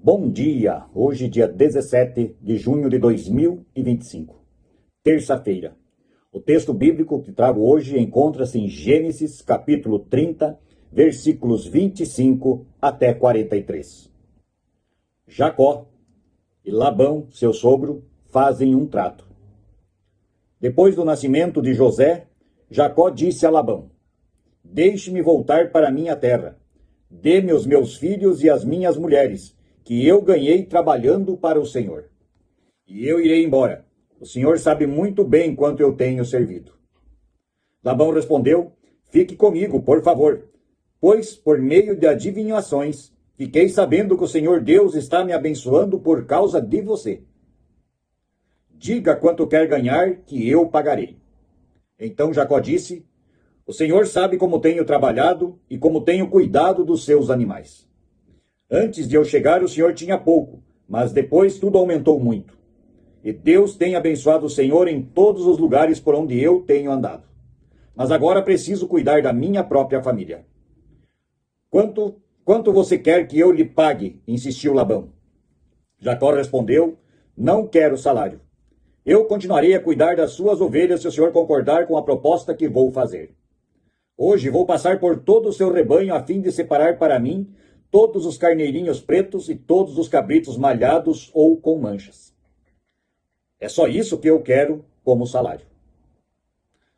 Bom dia! Hoje, dia 17 de junho de 2025, terça-feira. O texto bíblico que trago hoje encontra-se em Gênesis, capítulo 30, versículos 25 até 43. Jacó e Labão, seu sogro, fazem um trato. Depois do nascimento de José, Jacó disse a Labão: Deixe-me voltar para minha terra. Dê-me os meus filhos e as minhas mulheres, que eu ganhei trabalhando para o Senhor. E eu irei embora. O Senhor sabe muito bem quanto eu tenho servido. Labão respondeu: Fique comigo, por favor, pois, por meio de adivinhações, fiquei sabendo que o Senhor Deus está me abençoando por causa de você. Diga quanto quer ganhar, que eu pagarei. Então Jacó disse: O Senhor sabe como tenho trabalhado e como tenho cuidado dos seus animais. Antes de eu chegar, o Senhor tinha pouco, mas depois tudo aumentou muito. E Deus tem abençoado o Senhor em todos os lugares por onde eu tenho andado. Mas agora preciso cuidar da minha própria família. Quanto você quer que eu lhe pague? Insistiu Labão. Jacó respondeu: Não quero salário. Eu continuarei a cuidar das suas ovelhas se o Senhor concordar com a proposta que vou fazer. Hoje vou passar por todo o seu rebanho a fim de separar para mim todos os carneirinhos pretos e todos os cabritos malhados ou com manchas. É só isso que eu quero como salário.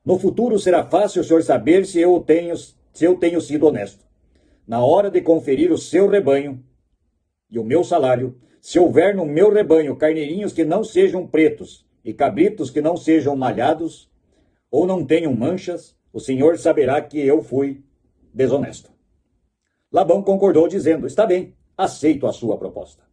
No futuro será fácil o senhor saber se eu tenho sido honesto. Na hora de conferir o seu rebanho e o meu salário, se houver no meu rebanho carneirinhos que não sejam pretos e cabritos que não sejam malhados ou não tenham manchas, o senhor saberá que eu fui desonesto. Labão concordou, dizendo: Está bem, aceito a sua proposta.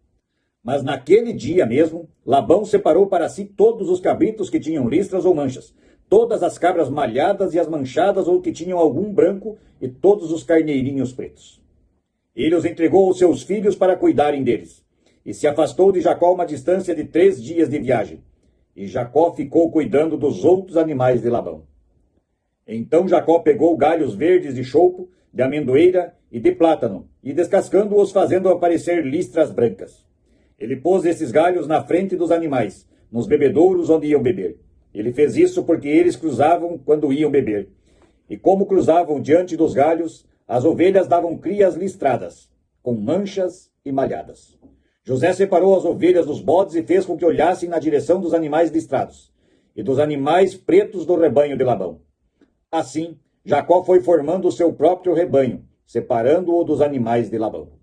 Mas naquele dia mesmo, Labão separou para si todos os cabritos que tinham listras ou manchas, todas as cabras malhadas e as manchadas ou que tinham algum branco e todos os carneirinhos pretos. Ele os entregou aos seus filhos para cuidarem deles, e se afastou de Jacó uma distância de 3 dias de viagem. E Jacó ficou cuidando dos outros animais de Labão. Então Jacó pegou galhos verdes de choupo, de amendoeira e de plátano, e descascando-os, fazendo aparecer listras brancas. Ele pôs esses galhos na frente dos animais, nos bebedouros onde iam beber. Ele fez isso porque eles cruzavam quando iam beber. E como cruzavam diante dos galhos, as ovelhas davam crias listradas, com manchas e malhadas. José separou as ovelhas dos bodes e fez com que olhassem na direção dos animais listrados, e dos animais pretos do rebanho de Labão. Assim, Jacó foi formando o seu próprio rebanho, separando-o dos animais de Labão.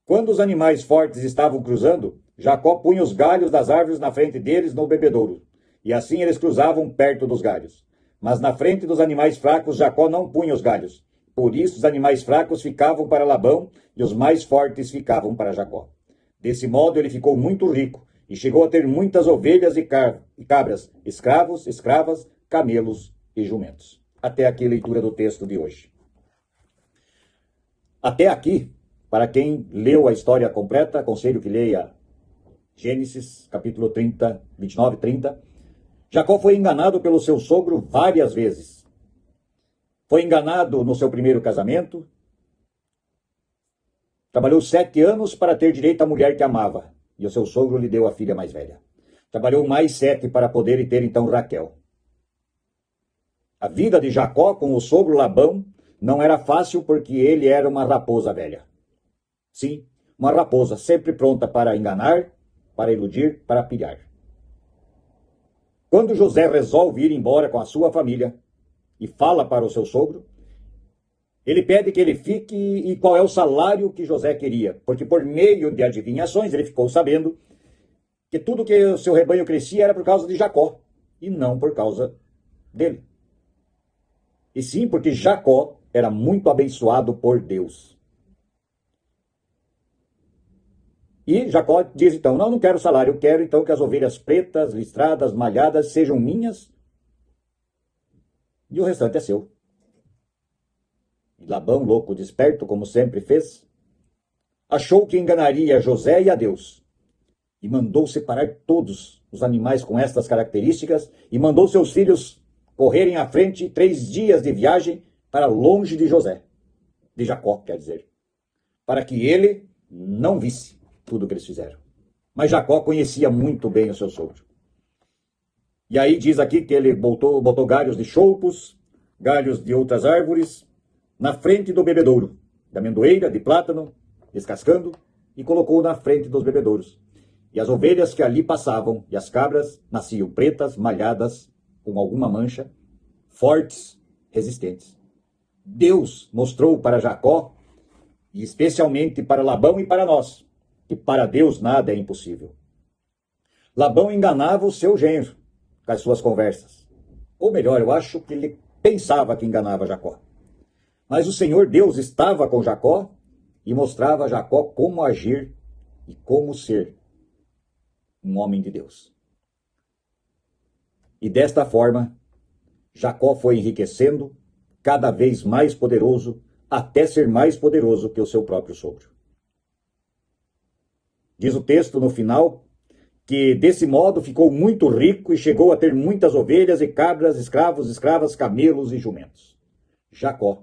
Quando os animais fortes estavam cruzando, Jacó punha os galhos das árvores na frente deles no bebedouro, e assim eles cruzavam perto dos galhos. Mas na frente dos animais fracos, Jacó não punha os galhos. Por isso, os animais fracos ficavam para Labão e os mais fortes ficavam para Jacó. Desse modo, ele ficou muito rico e chegou a ter muitas ovelhas e cabras, escravos, escravas, camelos e jumentos. Até aqui a leitura do texto de hoje. Até aqui, para quem leu a história completa, aconselho que leia Gênesis, capítulo 30, 29 e 30. Jacó foi enganado pelo seu sogro várias vezes. Foi enganado no seu primeiro casamento. Trabalhou 7 anos para ter direito à mulher que amava, e o seu sogro lhe deu a filha mais velha. Trabalhou mais 7 para poder ter então Raquel. A vida de Jacó com o sogro Labão não era fácil porque ele era uma raposa velha. Sim, uma raposa sempre pronta para enganar, para iludir, para pilhar. Quando José resolve ir embora com a sua família e fala para o seu sogro, ele pede que ele fique e qual é o salário que José queria, porque por meio de adivinhações ele ficou sabendo que tudo que o seu rebanho crescia era por causa de Jacó e não por causa dele. E sim porque Jacó era muito abençoado por Deus. E Jacó diz então: não quero salário, eu quero então que as ovelhas pretas, listradas, malhadas sejam minhas e o restante é seu. E Labão, louco, desperto, como sempre fez, achou que enganaria José e a Deus e mandou separar todos os animais com estas características e mandou seus filhos correrem à frente 3 dias de viagem para longe de José, de Jacó, quer dizer, para que ele não visse. tudo que eles fizeram. Mas Jacó conhecia muito bem o seu sogro. E aí diz aqui que ele botou galhos de choupos, galhos de outras árvores, na frente do bebedouro, da amendoeira, de plátano, descascando, e colocou na frente dos bebedouros. E as ovelhas que ali passavam, e as cabras, nasciam pretas, malhadas, com alguma mancha, fortes, resistentes. Deus mostrou para Jacó, e especialmente para Labão e para nós, que para Deus nada é impossível. Labão enganava o seu genro com as suas conversas. Ou melhor, eu acho que ele pensava que enganava Jacó. Mas o Senhor Deus estava com Jacó e mostrava a Jacó como agir e como ser um homem de Deus. E desta forma, Jacó foi enriquecendo, cada vez mais poderoso, até ser mais poderoso que o seu próprio sogro. Diz o texto no final que desse modo ficou muito rico e chegou a ter muitas ovelhas e cabras, escravos, escravas, camelos e jumentos. Jacó,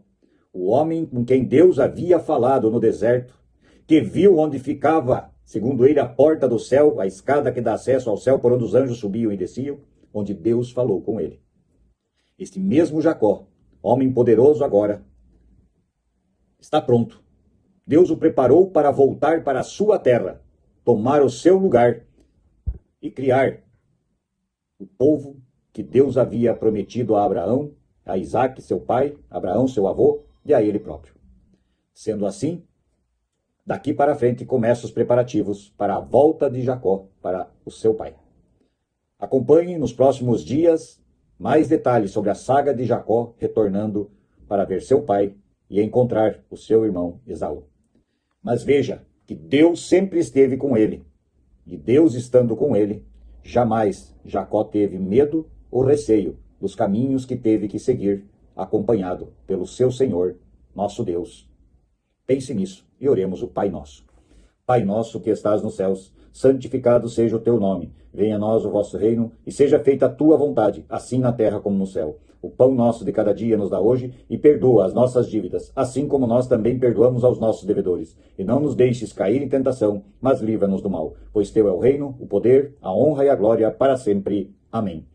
o homem com quem Deus havia falado no deserto, que viu onde ficava, segundo ele, a porta do céu, a escada que dá acesso ao céu por onde os anjos subiam e desciam, onde Deus falou com ele. Este mesmo Jacó, homem poderoso agora, está pronto. Deus o preparou para voltar para a sua terra, tomar o seu lugar e criar o povo que Deus havia prometido a Abraão, a Isaque, seu pai, Abraão, seu avô, e a ele próprio. Sendo assim, daqui para frente começam os preparativos para a volta de Jacó para o seu pai. Acompanhem nos próximos dias mais detalhes sobre a saga de Jacó retornando para ver seu pai e encontrar o seu irmão Esaú. Mas veja que Deus sempre esteve com ele, e Deus estando com ele, jamais Jacó teve medo ou receio dos caminhos que teve que seguir, acompanhado pelo seu Senhor, nosso Deus. Pense nisso e oremos o Pai Nosso. Pai nosso que estás nos céus, santificado seja o teu nome. Venha a nós o vosso reino e seja feita a tua vontade, assim na terra como no céu. O pão nosso de cada dia nos dá hoje e perdoa as nossas dívidas, assim como nós também perdoamos aos nossos devedores. E não nos deixes cair em tentação, mas livra-nos do mal. Pois teu é o reino, o poder, a honra e a glória para sempre. Amém.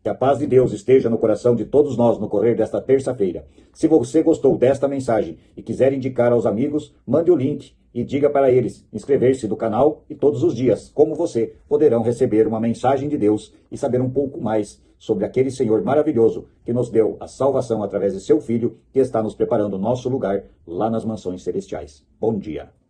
Que a paz de Deus esteja no coração de todos nós no correr desta terça-feira. Se você gostou desta mensagem e quiser indicar aos amigos, mande o link e diga para eles inscrever-se no canal e todos os dias, como você, poderão receber uma mensagem de Deus e saber um pouco mais sobre aquele Senhor maravilhoso que nos deu a salvação através de seu Filho, que está nos preparando o nosso lugar lá nas mansões celestiais. Bom dia.